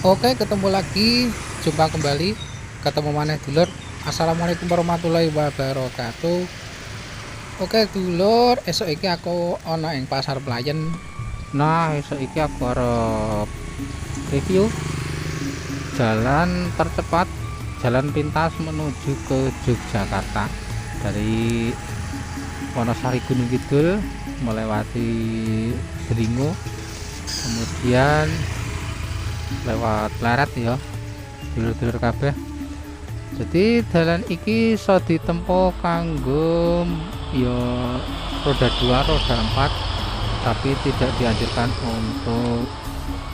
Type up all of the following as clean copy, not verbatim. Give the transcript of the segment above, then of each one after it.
Oke, ketemu lagi, jumpa kembali, ketemu maneh dulur. Assalamualaikum warahmatullahi wabarakatuh. Oke dulur, esuk iki aku ana ing Pasar Playen. Nah, esuk iki aku arep review jalan tercepat, jalan pintas menuju ke Yogyakarta dari Wonosari Gunung Kidul melewati Delingo, kemudian lewat Pleret ya, dulur-dulur kabeh. Jadi dalan iki iso ditempuh kanggo ya roda 2, roda 4, tapi tidak dianjurkan untuk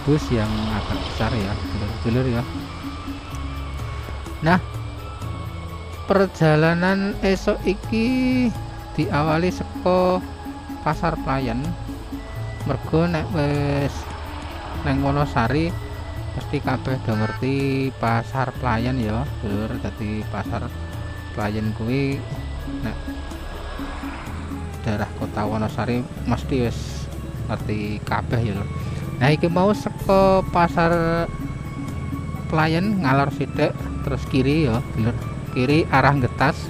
bus yang agak besar ya, dulur-dulur ya. Nah, perjalanan esok iki diawali saka Pasar Playen. Mergo nek wis nang Wonosari mesti kabeh do ngerti Pasar Playen ya, dulur. Dadi Pasar Playen kuwi nek daerah kota Wonosari mesti wis ngerti kabeh ya, lho. Nah, iki mau saka Pasar Playen ngalor sithik terus kiri ya, dulur. Kiri arah Getas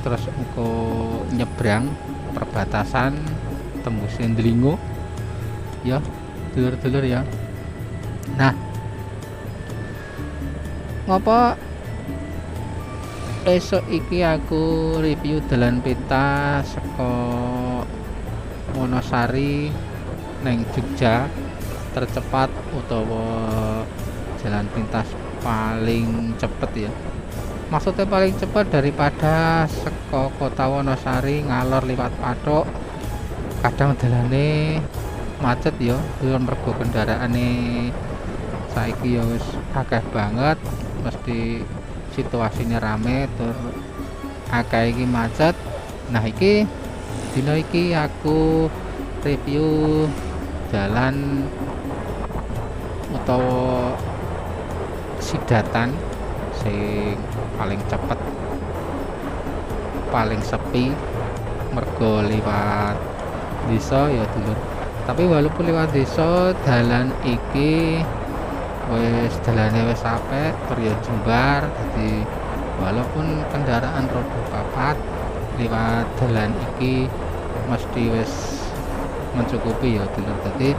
terus engko nyebrang perbatasan tembus Delingo ya, dulur-dulur ya. Nah, ngopo esok iki aku review dalan pintas saka Wonosari neng Jogja tercepat utawa jalan pintas paling cepet ya. Maksudnya paling cepet daripada saka kota Wonosari ngalor liwat Pathuk. Kadang dalane macet ya, mergo kendaraane saiki ya wis akeh banget, mesti situasinya rame tur akeh iki macet. Nah, iki dina iki aku review jalan utawa sidatan sing paling cepet, paling sepi, mergo liwat desa ya, dulur. Tapi walaupun lewat desa, dalan iki wis dalane wis apik, tur ya jembar. Dadi walaupun kendaraan roda 4 lewat dalan iki mesti wis mencukupi ya, dulur. Dadi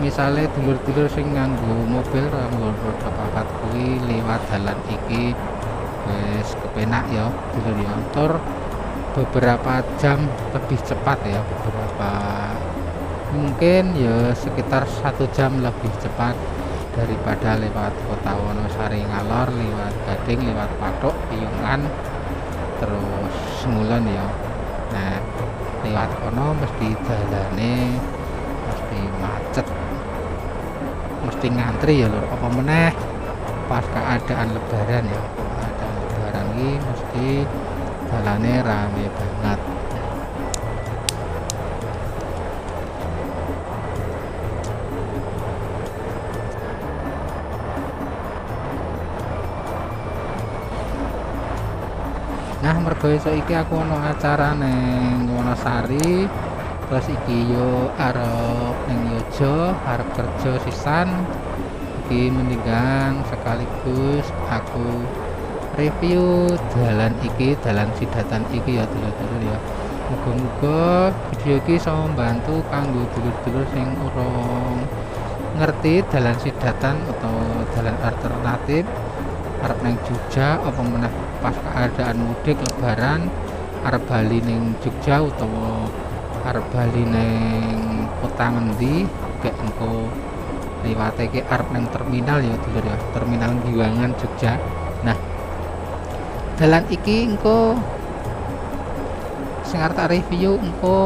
misale dulur-dulur sing nganggo mobil roda 4 kuwi lewat dalan iki wis kepenak ya, dulur ya. Tur beberapa jam lebih cepat ya, mungkin ya sekitar 1 jam lebih cepat daripada lewat kota Wonosari ngalor, lewat Gading, lewat Pathuk, Piyungan, terus Semulon ya. Nah, lewat kono mesti dalane mesti macet, mesti ngantri ya lho. Apa meneh pas keadaan lebaran ya, keadaan lebaran iki mesti dalane rame banget. Nah, mergo esuk iki aku ana acara neng Wonosari, terus iki yo arep ning Yojo, arep kerja sisan. Iki mendingan sekaligus aku review dalan iki, dalan sidatan iki ya, dulur-dulur ya. Muga-muga video iki iso mbantu kanggo dulur-dulur sing urung ngerti dalan sidatan atau dalan alternatif arep neng Jogja, apa meneh pas keadaan mudik lebaran arep bali ning Jogja utawa arep bali ning kota ngendi, gek engko liwate iki arep neng terminal ya, dulur ya, terminal Giwangan Jogja. Nah, dalan iki engko sing arep review engko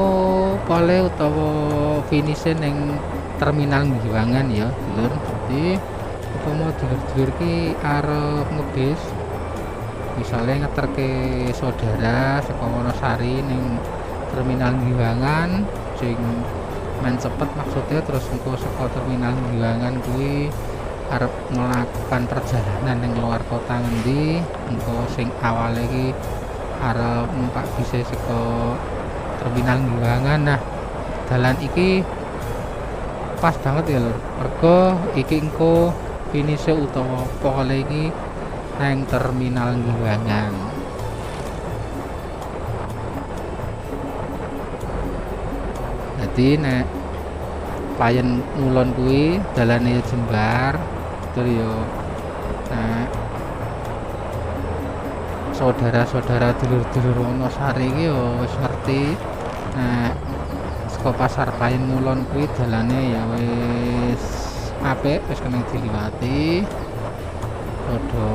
pole utawa finish ning terminal Giwangan ya, dulur. Jadi upama dulur-dulur ki arep ngebis, misalnya ngeterke saudara saka Wonosari ning terminal Giwangan sing men cepet maksudnya, terus engko saka terminal Giwangan kuwi arep melakukan perjalanan ning luar kota ngendi, engko sing awale iki arep numpak bis saka terminal Giwangan. Nah, dalan iki pas banget ya lur. Mergo iki engko finish utawa pokoknya iki nang terminal Giwangan. Jadi nek klien ngulon kuwi dalane jembar terus yo nek saudara-saudara dulur-dulur Wonosari iki yo wis ngerti nek saka pasar klien ngulon kuwi dalane ya wis apik wis kena diliwati rodo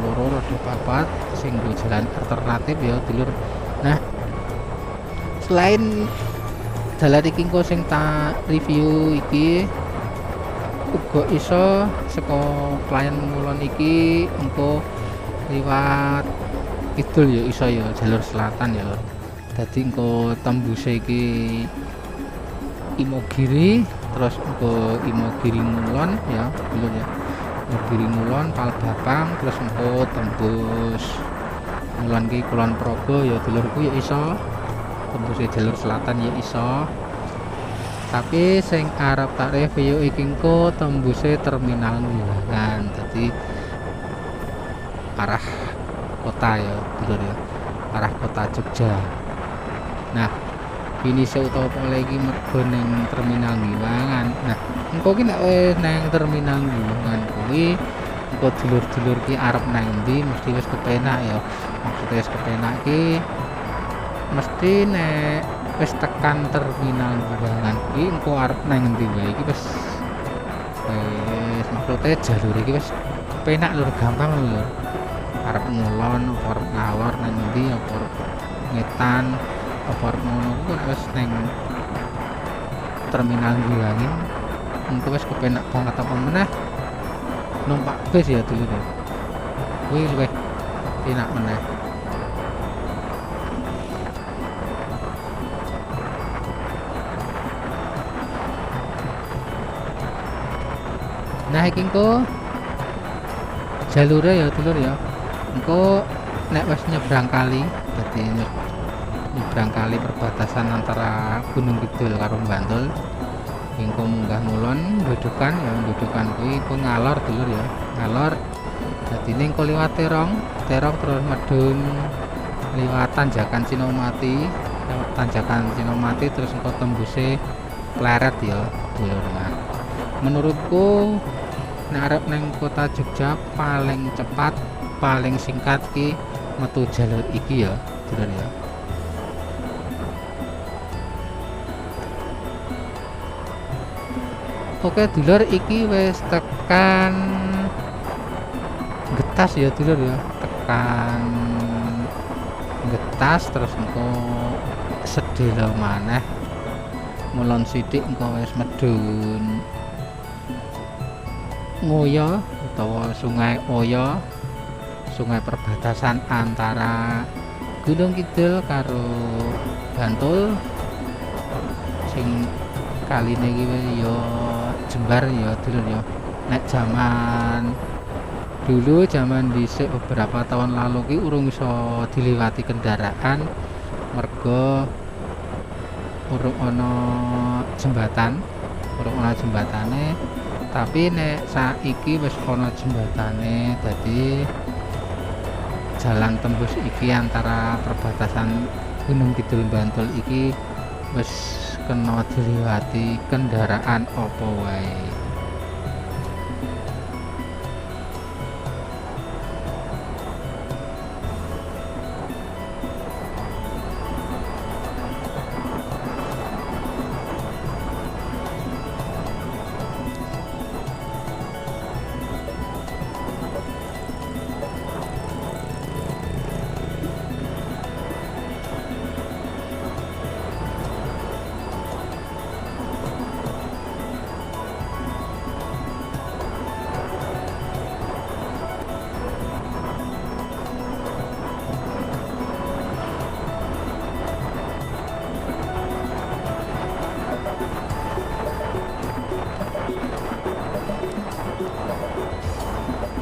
loro rodo papat sing jalan alternatif ya dulur. Nah selain dalan iki engko sing tak review iki uga iso saka klien ngulon iki engko liwat kidul ya iso ya jalur selatan ya lur. Dadi engko tembuse iki Imogiri terus engko Imogiri ngulon ya dulur ya. Imogiri ngulon Palbapang terus engko tembus ngulon ki Kulon Progo ya dulurku ya iso. Tembusnya jalur selatan ya iso, tapi sing arep tak review iki engko tembusnya terminal Giwangan, jadi arah kota ya dulur ya, arah kota Jogja. Nah ini utawa lagi mergo ning terminal Giwangan. Nah engko ki nek wis nang terminal Giwangan kuwi engko dulur-dulur ki arep nang ndi mesti wis kepenak ya, maksudnya wis kepenak ki mesti nek wis tekan terminal Giwangan iki engko arep nang endi wae iki wis maksudnya jalur iki wis penak lur, gampang lur. Arep ngulon apa arep ngalor nang endi apa ngetan apa arep ngono ku wis nang terminal Giwangan engko wis kepenak banget apa meneh numpak bis ya dulu ya. Kuwi luwih enak meneh. Nah iki engko jalure ya dulur ya. Engko nek wis nyebrang kali, dadi nyebrang kali perbatasan antara Gunung Kidul karo Bantul. Engko munggah ngulon Ndudukan ya, Ndudukan kuwi engko ngalor dulur ya. Ngalor dadi ning engko liwat Terong terus medun liwat Tanjakan Cinomati, lewat Tanjakan Cinomati terus engko tembuse Pleret ya dulur. Nah, menurutku nek arep nang kota Jogja paling cepat paling singkat ki metu jalur iki ya dulur ya. Oke dulur iki wis tekan Getas ya dulur ya, tekan Getas terus engko sedhela maneh ngulon sithik engko wis medun Ngoyo utawa Sungai Oyo, sungai perbatasan antara Gunung Kidul karo Bantul sing kaline iki ya jembar ya dulur ya. Nek zaman dulu zaman dhisik beberapa tahun lalu ki urung iso diliwati kendaraan mergo urung ana jembatan, urung ana jembatane. Tapi nek saiki wis ana jembatane, dadi jalan tembus iki antara perbatasan Gunung Kidul Bantul iki wis kena diliwati kendaraan apa wae.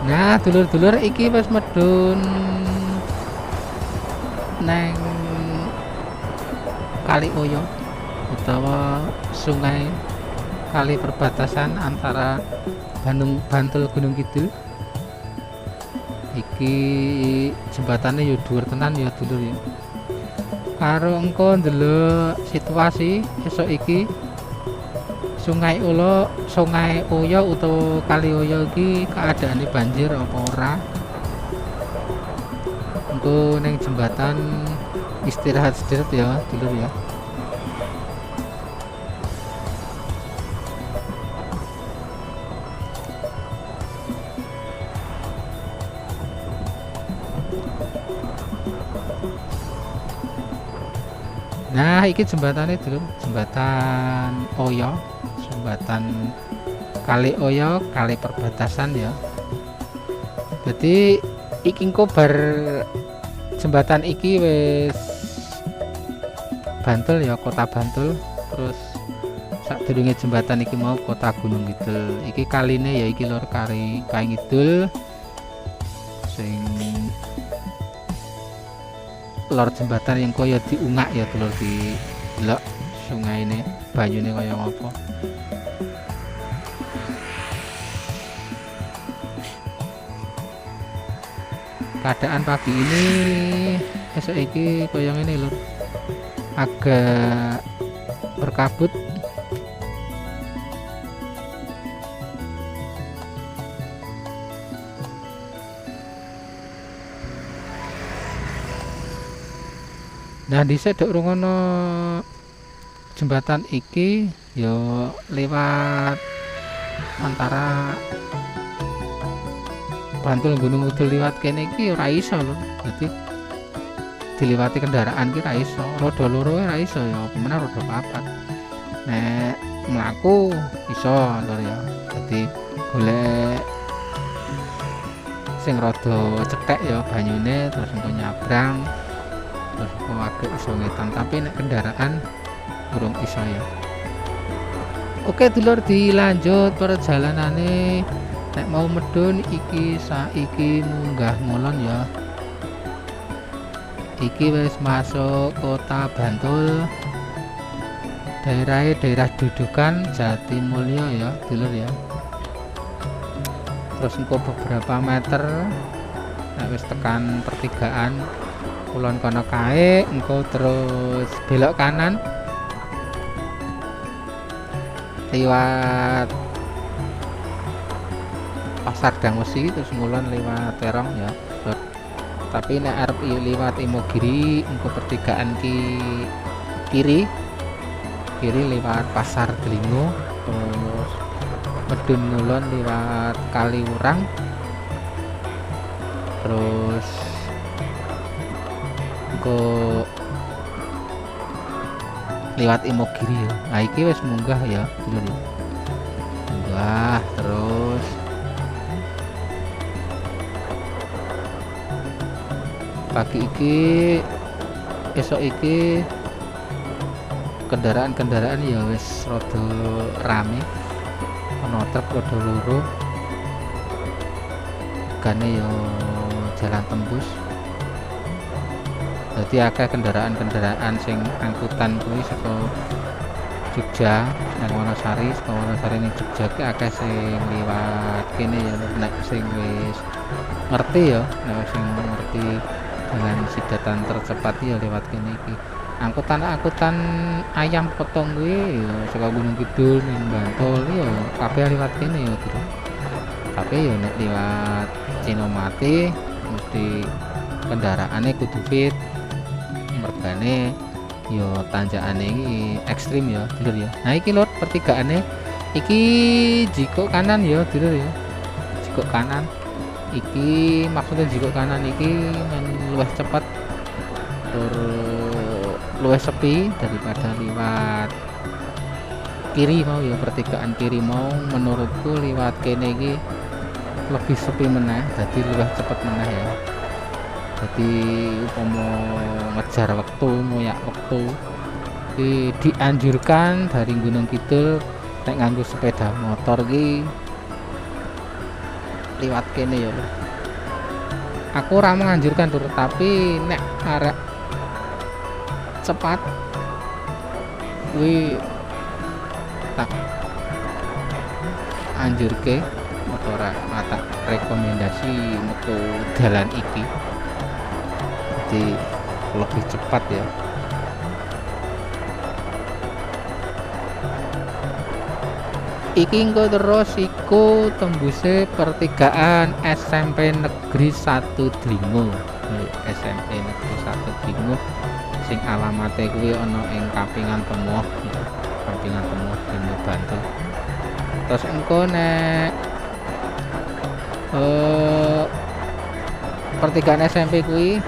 Nah dulur-dulur iki wis medun neng Kali Oyo utawa Sungai kali perbatasan antara Bandung Bantul Gunung Kidul. Iki jembatannya ya dhuwur tenan ya dulur ya. Karo engko ndelok situasi esok iki Sungai Oyo utawa Kali Oyo iki keadaane banjir apa ora? Engko ning jembatan istirahat sedikit ya dulur ya. Nah, iki jembatannya dulu, jembatan Oyo, jembatan Kali Oyo, kali perbatasan ya. Jadi iki engko bar jembatan iki wis Bantul ya, kota Bantul. Terus sadurunge jembatan iki mau kota Gunung Kidul. Iki kaline ya iki lor Kali Ngidul sing lor jembatan yang koyo diungak ya dulur di delok sungai ini banyune kaya ngopo. Keadaan pagi ini esok iki kaya ngene lur, agak berkabut. Nah dhisik dok rungono jembatan iki yo lewat antara Bantul Gunung Kidul liwat kene iki ora iso lho. Dadi diliwati kendaraan ki ora iso. Roda loro ora iso ya, pemenang roda papat. Nek mlaku iso lho ya. Dadi golek sing rada cethek ya banyune terus engko nyabrang. Terus kok agak iso ngetan, tapi nek kendaraan burung iso ya. Oke dulur, dilanjut perjalanane. Nek mau medun iki saiki munggah ngulon ya. Iki wis masuk kota Bantul. Daerah Dudukan Jatimulyo ya dulur ya. Terus engko beberapa meter nek wis tekan pertigaan kulon kono kae, engko terus belok kanan liwat Pasar Dangwesi terus ngulon liwat Terong ya. Tapi nek arep liwat Imogiri engko pertigaan kiri liwat Pasar Delingo, terus medun ngulon liwat Kaliurang, terus liwat Imogiri ya. Nah iki wis munggah ya dulu nih. Munggah terus pagi iki esok iki kendaraan ya wis rada rame. Ono truk rada loro. Gane ya jalan tembus. Jadi akeh kendaraan sing angkutan kuwi saka Jogja nang Wonosari, saka Wonosari ning Jogja ki akeh sing liwat kene ya. Nek sing wis ngerti ya, nek sing ngerti dengan sidatan tercepat ya lewat kene iki. Angkutan ayam potong kuwi ya saka Gunung Kidul ning Bantul ya kabeh liwat kene ya gitu. Tapi ya nek liwat Cinomati mesti kendaraane kudu fit. Mergane yo tanjakane iki ekstrim ya dulur ya. Nah iki lho pertigaane iki jiko kanan ya dulur ya. Jiko kanan iki maksudnya jiko kanan iki luwih cepet tur luwih sepi daripada liwat kiri mau ya. Pertigaan kiri mau menurutku liwat kene iki lebih sepi meneh, dadi luwih cepet meneh ya. Jadi umpama ngejar waktu, moyak waktu dianjurkan dari Gunung Kidul nek nganggo sepeda motor ki liwat kene ya. Aku ora menganjurkan tur, tapi nek arek cepat kuwi tak anjurke ora rekomendasi metu dalan iki, jadi lebih cepat ya. Iki engko terus iku tembuse pertigaan SMP Negeri 1 Dlingo. SMP Negeri 1 Dlingo sing alamate kuwi ana ing Kapingan Temuh, Kapingan Temuh Dlingo Bantul. Terus engko nek pertigaan SMP kuwi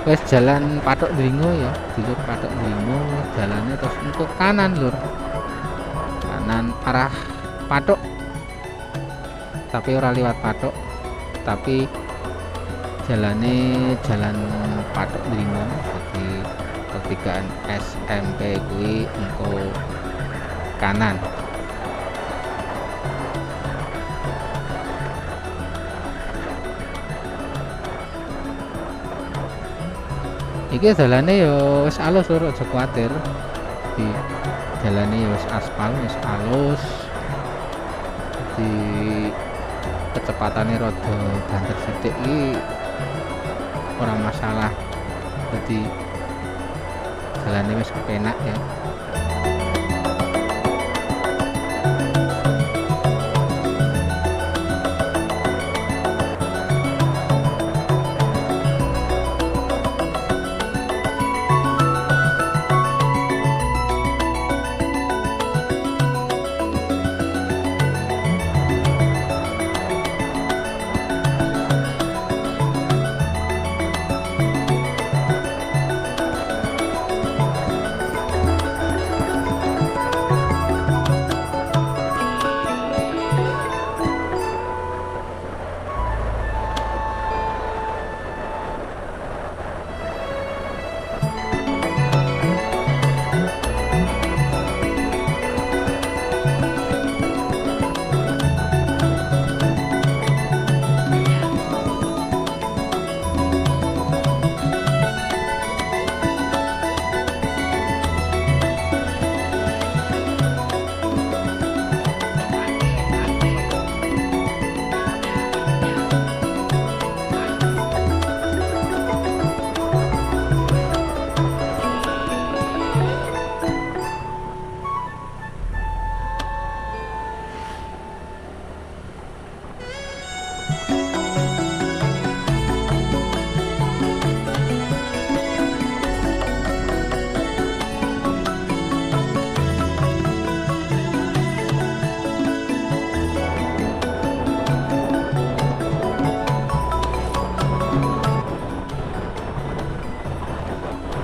wis jalan Patok Dlingo ya, dulur Patok Dlingo jalannya, terus engko kanan lur. Kanan arah Patok. Tapi ora liwat Patok, tapi jalannya jalan Patok Dlingo. Jadi pertigaan SMP kuwi engko kanan. Iki dalane ya wis alus lur, aja kuwatir. Di dalane ya wis aspal, wis alus. Di kecepatane rada banter sithik iki ora masalah. Jadi dalane wis kepenak ya.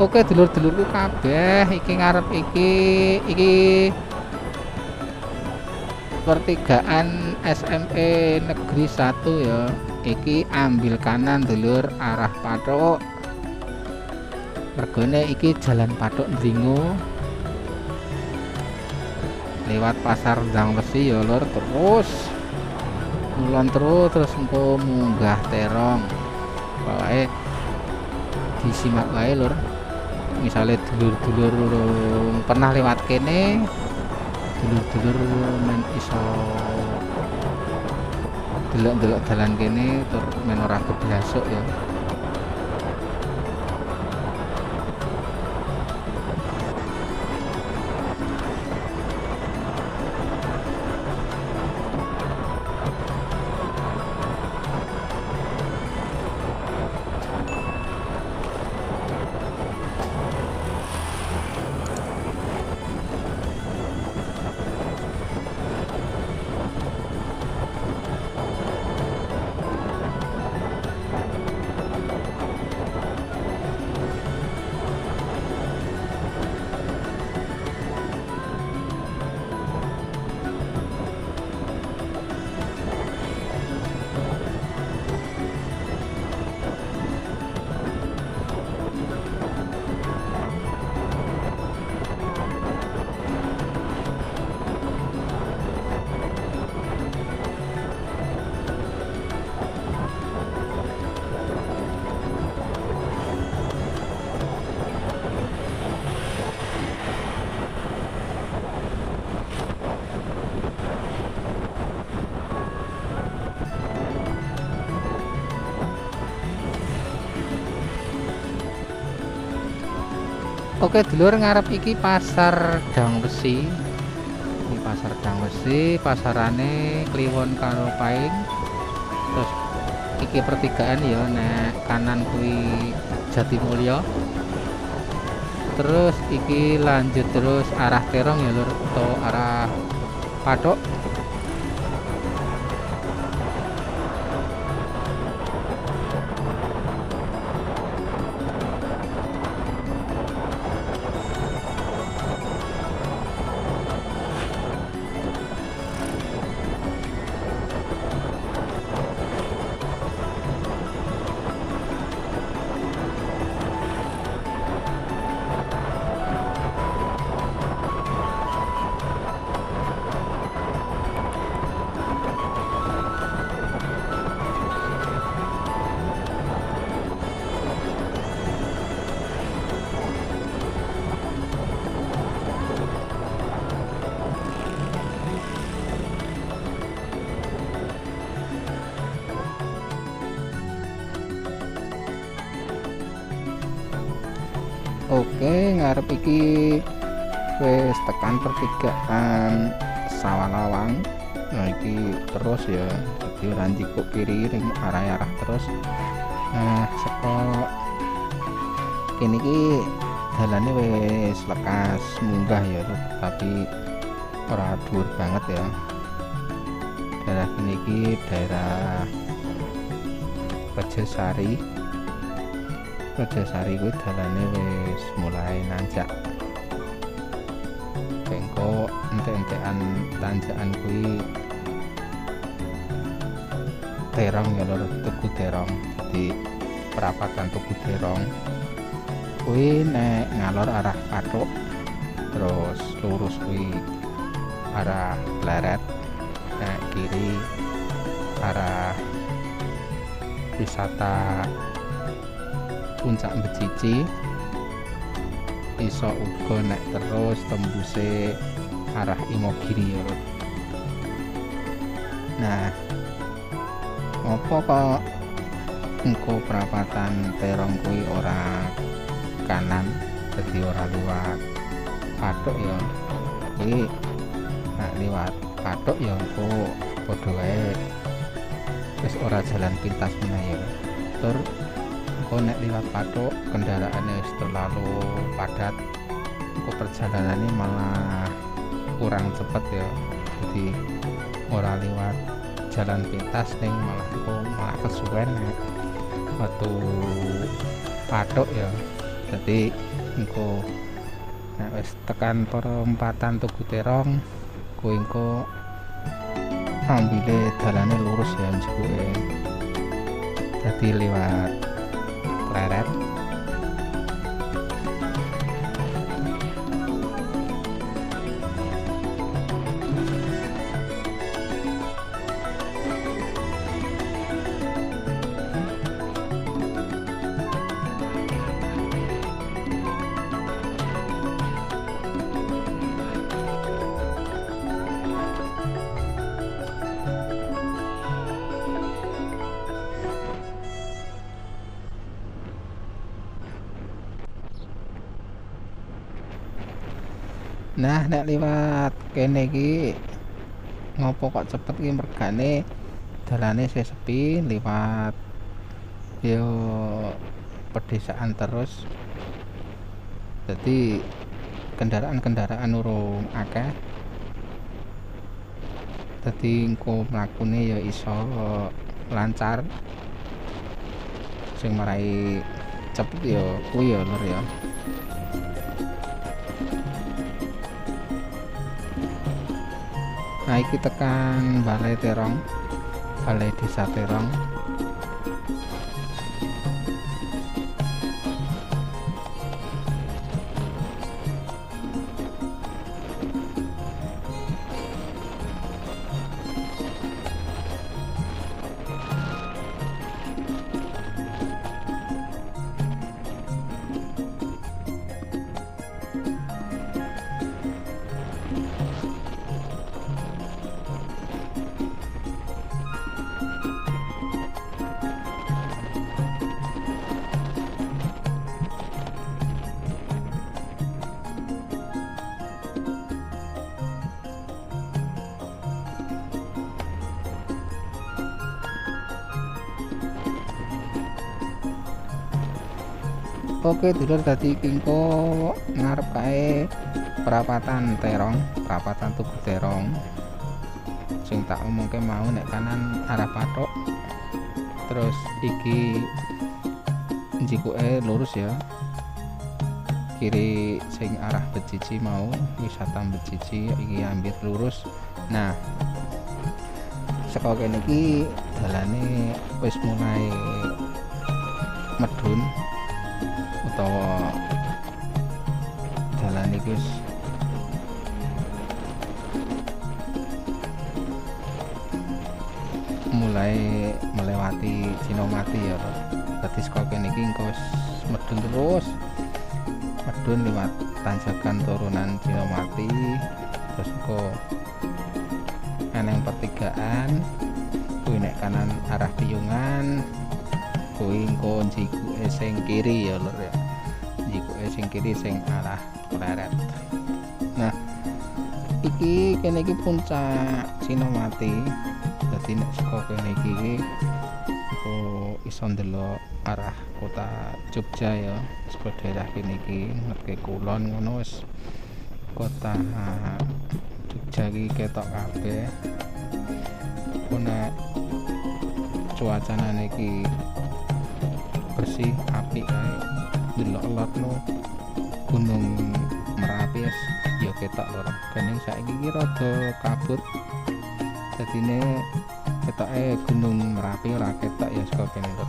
Oke dulur-dulurku kabeh, iki ngarep iki pertigaan SMP Negeri 1 ya. Iki ambil kanan dulur arah Patok. Mergone iki jalan Patok Dlingo. Lewat Pasar Ndang Wesi ya lur, terus mulon terus engko munggah terong. Pokoke disimak wae lur. Misalnya dulur-dulur pernah lewat kene, dulur-dulur men iso delok-delok dalan kene tur men ora keblasuk ya. Oke dulur, ngarep iki pasar Dang Besi. Ini pasar Dang Besi, pasarane kliwon karo paing. Terus iki pertigaan ya, nek kanan kuwi Jatimulya. Terus iki lanjut terus arah Terong ya lur, atau arah Patok. Oke, ngarep iki wis tekan pertigaan Sawalawang. Nah iki terus ya, jadi ranji kok kiri ring arah-arah terus. Nah saka kene iki dalane wis lekas munggah ya, tapi ora dhuwur banget ya. Daerah kene iki daerah Rejosari. Rejosari kuwi dalane wis mulai nanjak. Bengko entek-entekan tanjakan kuwi Terong ya lho, Tugu Terong. Jadi perapatan Tugu Terong kuwi nek ngalor arah Patok, terus lurus kuwi arah Pleret, nek kiri arah wisata Puncak Becici. Iso uga nek terus tembuse arah Imogiri ya. Nah, ngopo kok engko perapatan Terong kuwi ora kanan, jadi ora liwat Patok ya. Kuwi nek liwat Patok ya engko padha wae wis ora jalan pintas meneh ya. Tur engko nek liwat Patok kendaraane wis terlalu padat, engko perjalanannya malah kurang cepet ya. Jadi ora liwat jalan pintas ning malah kesuwen nek watu Patok ya. Jadi engko nek wis tekan perempatan Tugu Terong kuwi engko ambile dalane lurus ya njuke. Dadi liwat Pleret. Nah nek liwat kene iki ngopo kok cepet iki, mergane dalane isih sepi, liwat yo pedesaan terus. Jadi kendaraan-kendaraan urung akeh. Dadi engko mlakune ya iso lancar. Sing marai cepet ya kuwi ya lur ya. Nah iki tekan Balai Terong, Balai Desa Terong. Oke dulur, dadi iki engko ngarep kae perapatan Terong, perapatan Tugu Terong. Sing tak omongke mau nek kanan arah Patok. Terus iki njikuke lurus ya. Kiri sing arah Becici mau wisata Becici iki ambil lurus. Nah, saka kene iki dalane wis mulai medun utawa dalan iki wis mulai melewati Cinomati ya. Dadi saka kene iki engko wis medun terus medun lewat tanjakan turunan Cinomati, terus engko eneng pertigaan kuwi nek kanan arah Piyungan, kuwi engko njikuke sing kiri ya lur ya, njikuke sing kiri sing arah Pleret. Nah iki kene iki puncak Cinomati, dadi nek saka kene iki engko iso ndelok arah kota Jogja ya, saka daerah kene iki ngerke kulon ngono wis kota Jogja iki ketok kabeh. Nek cuacane iki bersih apik kae delok-delokno Gunung Merapi ya ketok lho. Kening saiki iki rada kabut, dadine ketoke Gunung Merapi ora ketok ya saka kene lho.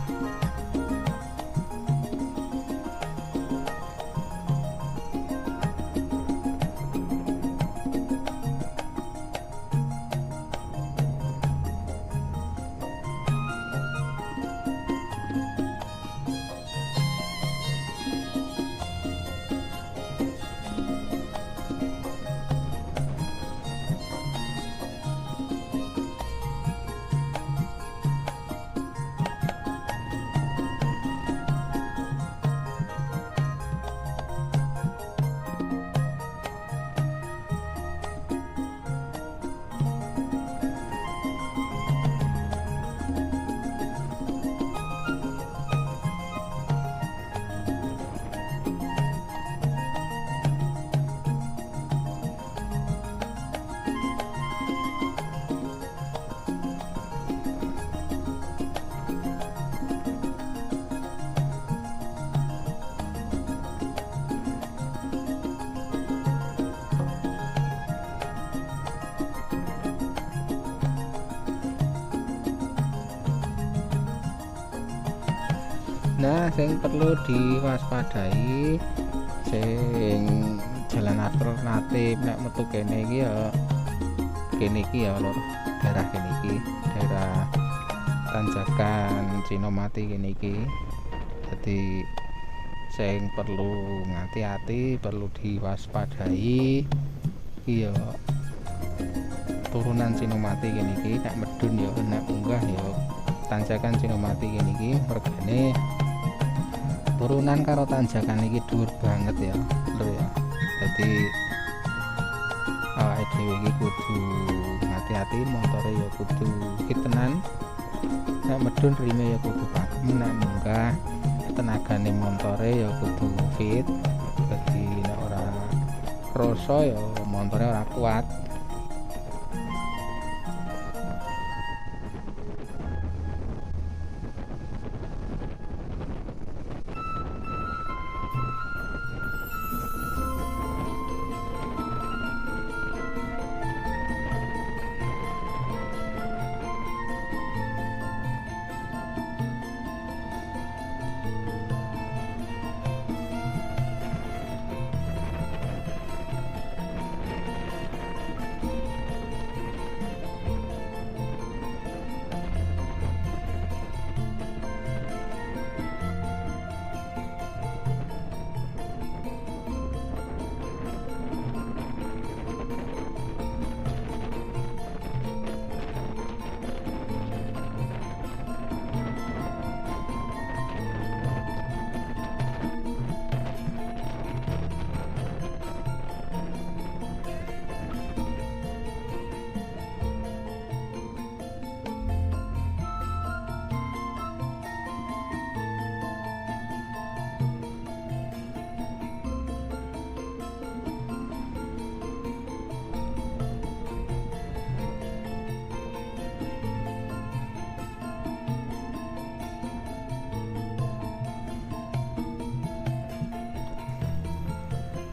Nah, sing perlu diwaspadai sing jalan alternatif nek metu kene iki ya lur, daerah kene iki, daerah tanjakan Cinomati kene iki. Dadi sing perlu ngati-ati, perlu diwaspadai iki ya turunan Cinomati kene iki, nek medun ya, nek munggah ya tanjakan Cinomati kene iki mergane turunan karo tanjakan iki dhuwur banget ya lur ya. Dadi awake dhewe iki kudu hati-hati, motore ya kudu kitenan, nek medun rime ya kudu pakem, nek munggah tenagane motore ya kudu fit. Dadi nek ora krasa ya motore ora kuat.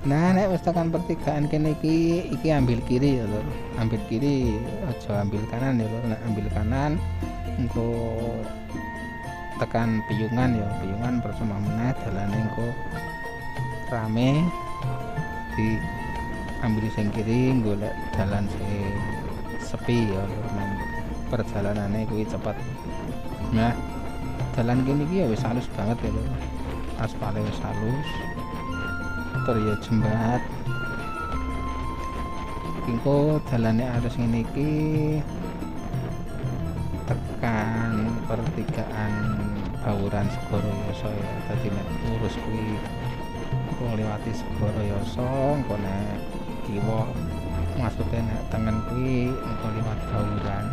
Nah, nek wis tekan pertigaan kene iki ambil kiri ya lur, ambil kiri, aja ambil kanan ya lur. Nek ambil kanan engko tekan Piyungan ya, Piyungan percuma meneh dalane engko rame, di ambil sing kiri golek dalan sing sepi ya lur, men perjalanane kuwi cepet. Nah, dalan kene iki ya wis halus banget ya lur, aspalnya wis halus, tur ya jembat. Engko dalane arus ngene iki tekan pertigaan Bawuran Segoroyoso ya. Dadi nek lurus kuwi engko ngliwati Segoroyoso, engko nek kiwa maksudnya nek tengen kuwi engko liwat Bawuran.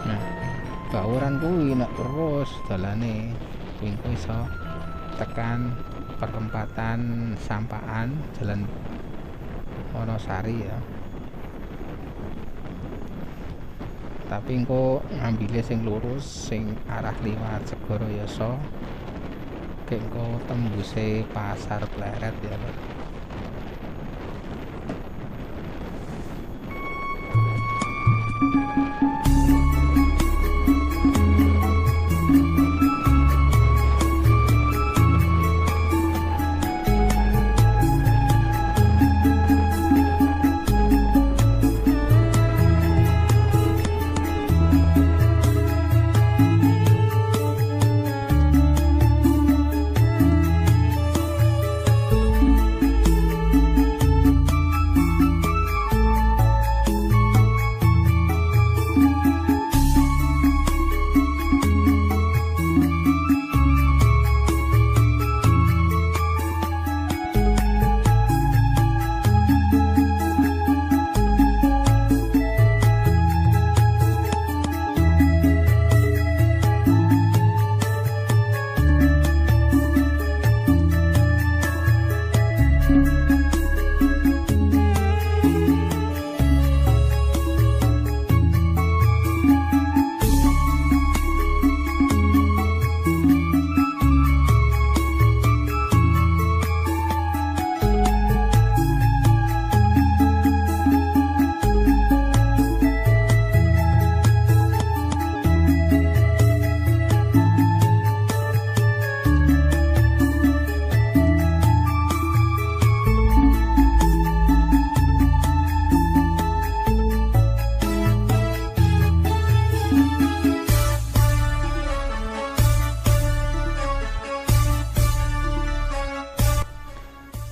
Nah, Bawuran kuwi nek terus dalane kuwi engko iso tekan perempatan Sampaan Jalan Wonosari ya. Tapi engko ngambil sing lurus sing arah liwat Segoroyoso kayak engko tembuse Pasar Pleret ya lho.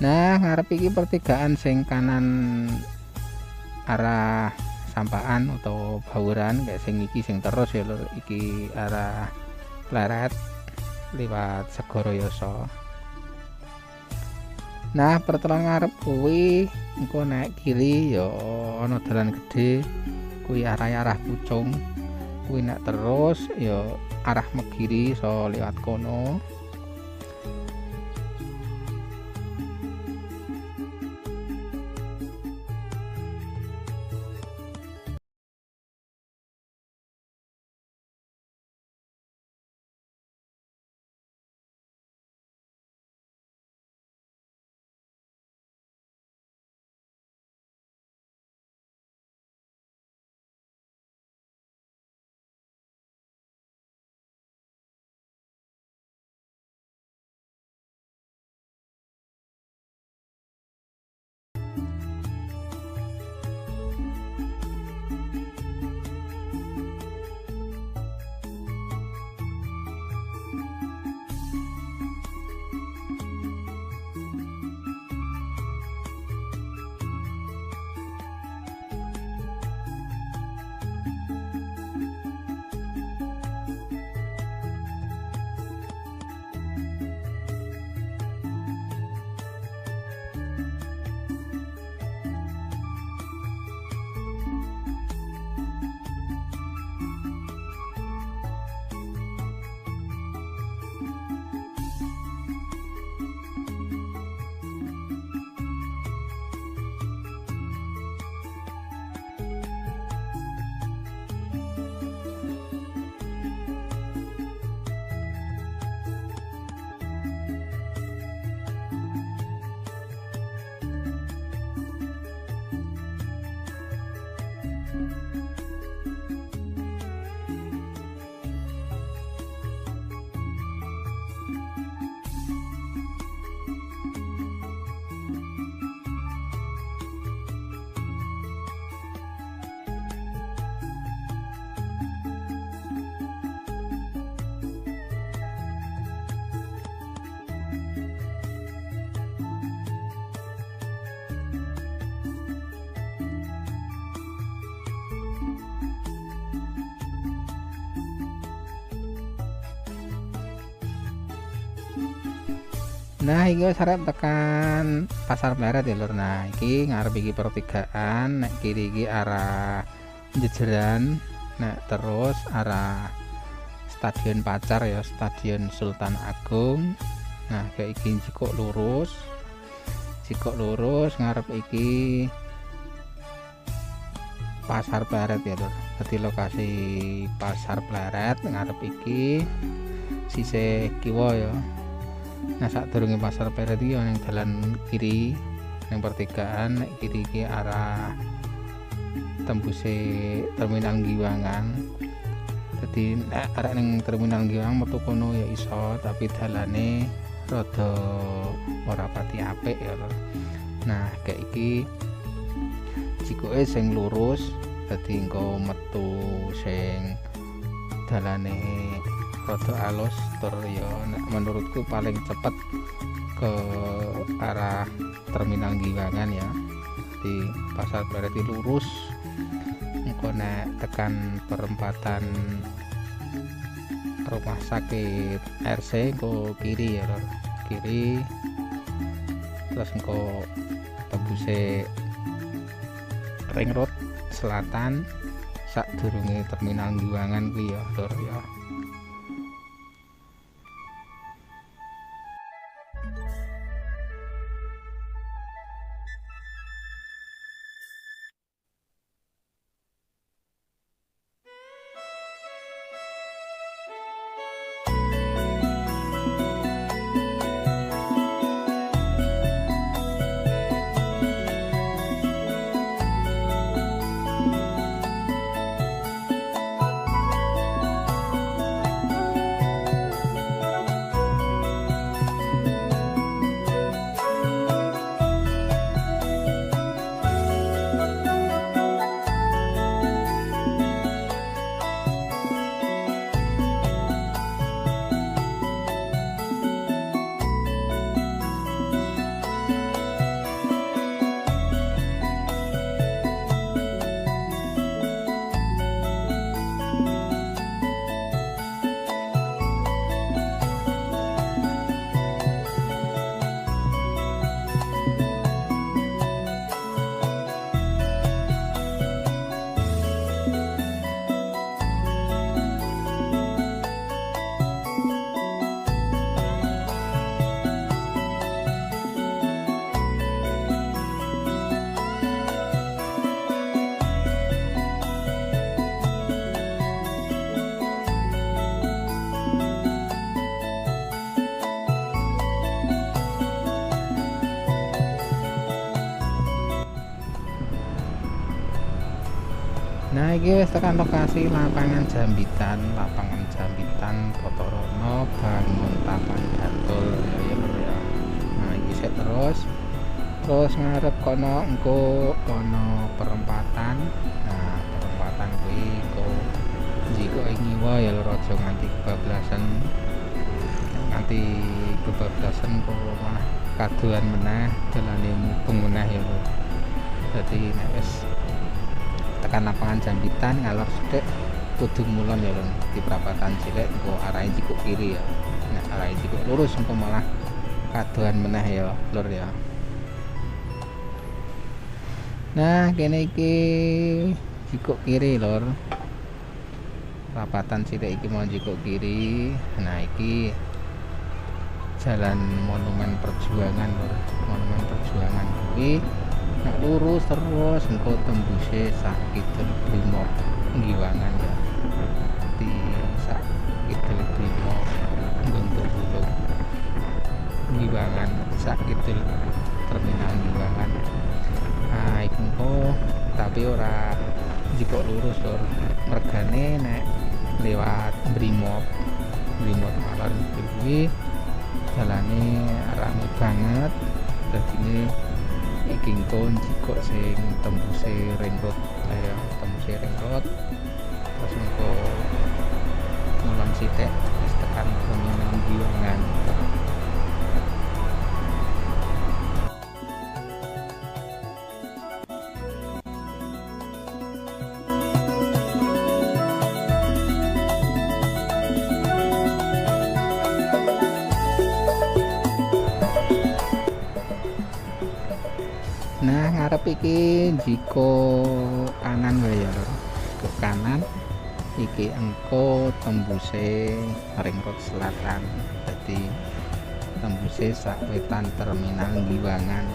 Nah, ngarep iki pertigaan sing kanan arah Sampaan atau Bawuran, kayak sing iki sing terus ya lur, iki arah Pleret liwat Segoroyoso. Nah, pertelan ngarep kuwi engko naik kiri ya ana dalan gede kuwi arah Pucung. Kuwi nek terus ya arah Megiri so liwat kono. Nah iki wis arep tekan Pasar Pleret ya lur. Nah iki ngarep iki pertigaan, nek kiri iki arah Jejeran, nek terus arah Stadion Pacar ya, Stadion Sultan Agung. Nah kayak iki jikok lurus ngarep iki Pasar Pleret ya lur. Dadi lokasi Pasar Pleret ngarep iki sisih kiwa ya. Nah saat durunge Pasar Pleret iki ana dalan kiri yang pertigaan, nek kiri iki arah tembuse Terminal Giwangan. Jadi nek arek ning Terminal Giwangan metu kono ya iso, tapi dalane rada ora pati apik ya lur. Nah kayak iki jikoke sing lurus, dadi engko metu sing dalane rada alus tur ya menurutku paling cepet ke arah Terminal Giwangan ya. Di Pasar Pleret lurus engko nek tekan perempatan Rumah Sakit RC engko kiri ya lur. Kiri terus engko tembuse Ring Road Selatan sak durunge Terminal Giwangan kuwi ya lur ya. Nah iki wis tekan lokasi lapangan Jambitan Totorono Bangun Tapan Gantul ya. Nah iki sik terus ngarep kono engko ono perempatan. Nah perempatan kuwi engko jiko ngiwa ya lur, aja nganti kebablasan. Nanti kebablasan kok malah kaduan meneh dalane mubeng meneh ya lur. Dadi nek wis tekan lapangan Jambitan ngalor sithik kudu mulon ya lho, di perapatan cilik engko arahe jikuk kiri ya. Nek arahe jikuk lurus engko malah kadohan meneh ya lur ya. Nah kene iki jikuk kiri lur, perapatan cilik iki mau jikuk kiri. Nah iki Jalan Monumen Perjuangan lur, Monumen Perjuangan kuwi nek lurus terus engko tembuse sak kidul Brimob Giwangan ya. Di sak kidul Brimob Guntur Giwangan, sak kidul Terminal Giwangan. Nah iku engko tapi ora jika lurus lur, mergane nek lewat Brimob Malon kuwi jalane rame banget. Dadine iki engko jiko sing tembuse Ring Road ya, tembuse Ring Road terus engko mulon sithik wis tekan Terminal Giwangan. ngarep iki jiko kanan wae ya lur. Jiko kanan iki engko tembuse ring road selatan, jadi tembuse sak wetan terminal Giwangan.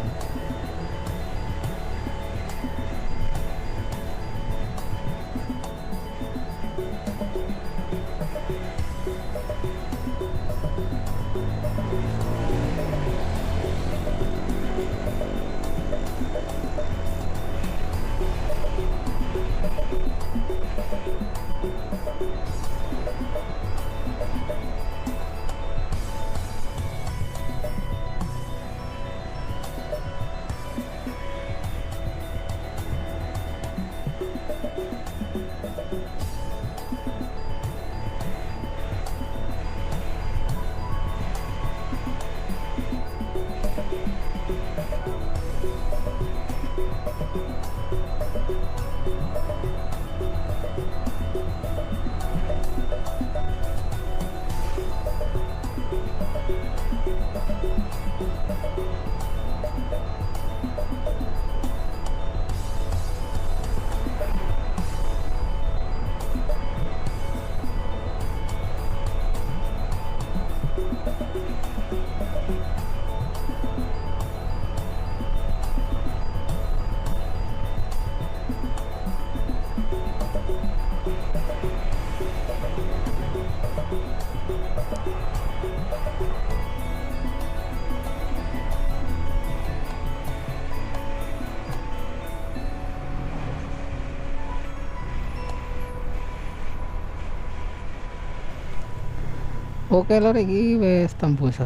Oke lor, iki wis tembus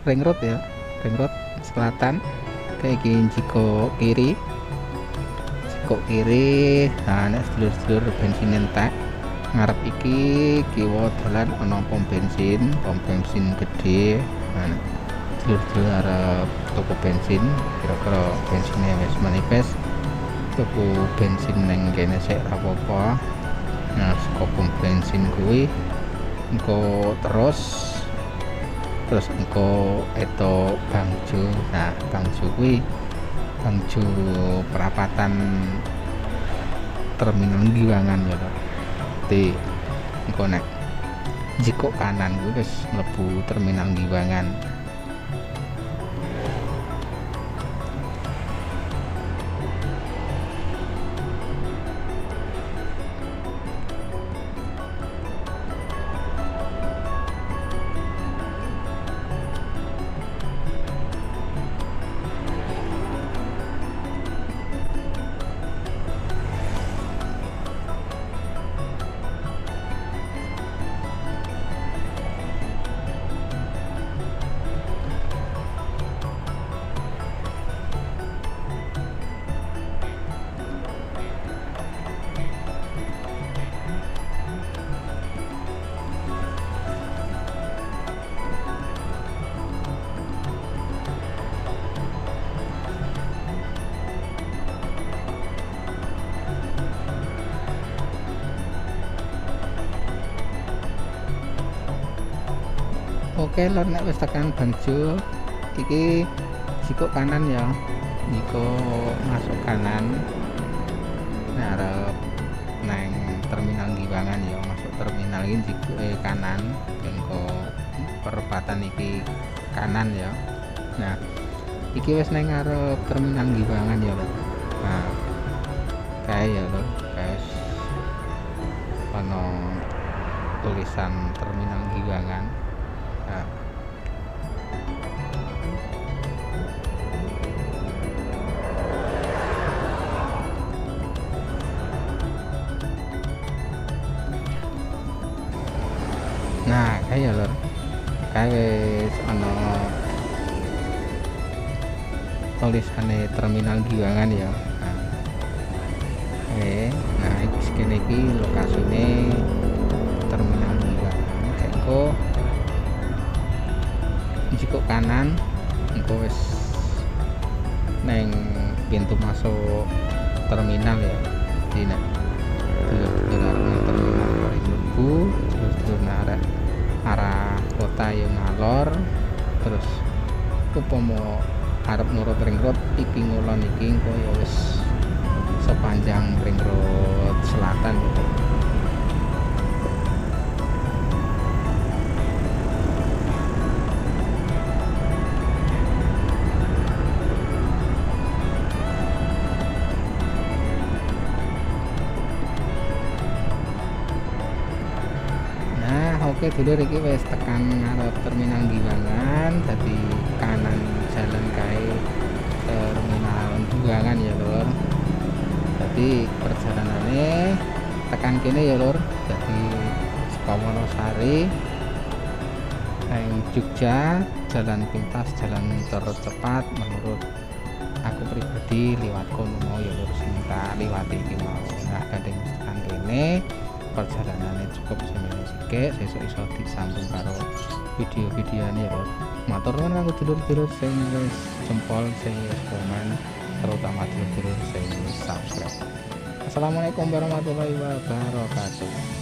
ring road ya, ring road selatan. Kayak gini jiko kiri, nah nek sedulur-sedulur bensin entek ngarep iki kiwa dalan ana pom bensin gede. Nah sedulur-sedulur arep toko bensin, kira-kira bensinnya wis manifest, tuku bensin neng kene sik ora apa-apa. Nah saka pom bensin kuwi engko terus engko eto Bangjo. Nah Bangjo kuwi Bangjo perapatan terminal Giwangan ya lho. Di engko nek jiko kanan kuwi wis mlebu terminal Giwangan. Oke lor, nek wis tekan Bangjo iki jiko kanan ya, jiko masuk kanan nek arep neng terminal Giwangan ya, masuk terminal ini jiko kanan, engko perempatan iki kanan ya. Nah iki wis neng arep terminal Giwangan ya lor. Nah kayak ya lor, guys, ono tulisan terminal Giwangan. Nah kayak lor, kayak wis ono tulisannya terminal Giwangan ya. Nah, nah iki sekene iki lokasine terminal Giwangan. Engko jiko kanan engko wis neng pintu masuk terminal ya. Jadi nek terminal mari mlebu terus arah kota yang ngalor, terus upomo arep nurut ring road iki ngulon iki engko ya wis sepanjang ring road selatan gitu. Oke dulur, iki wis tekan ngarep terminal Giwangan, dadi kanan jalan kae terminal Giwangan ya lur. Jadi perjalanannya tekan kene ya lur, dadi saka Wonosari nang Jogja jalan pintas, jalan tercepat menurut aku pribadi liwat kono mau ya lur, sing tak liwati iki mau. Nah kadang tekan kene perjalanannya cukup semene sithik, sesuk iso disambung karo video-videone ya lur. Matur nuwun kanggo dulur-dulur sing wis jempol, sing wis komen, terutama dulur-dulur sing subscribe. Assalamualaikum warahmatullahi wabarakatuh.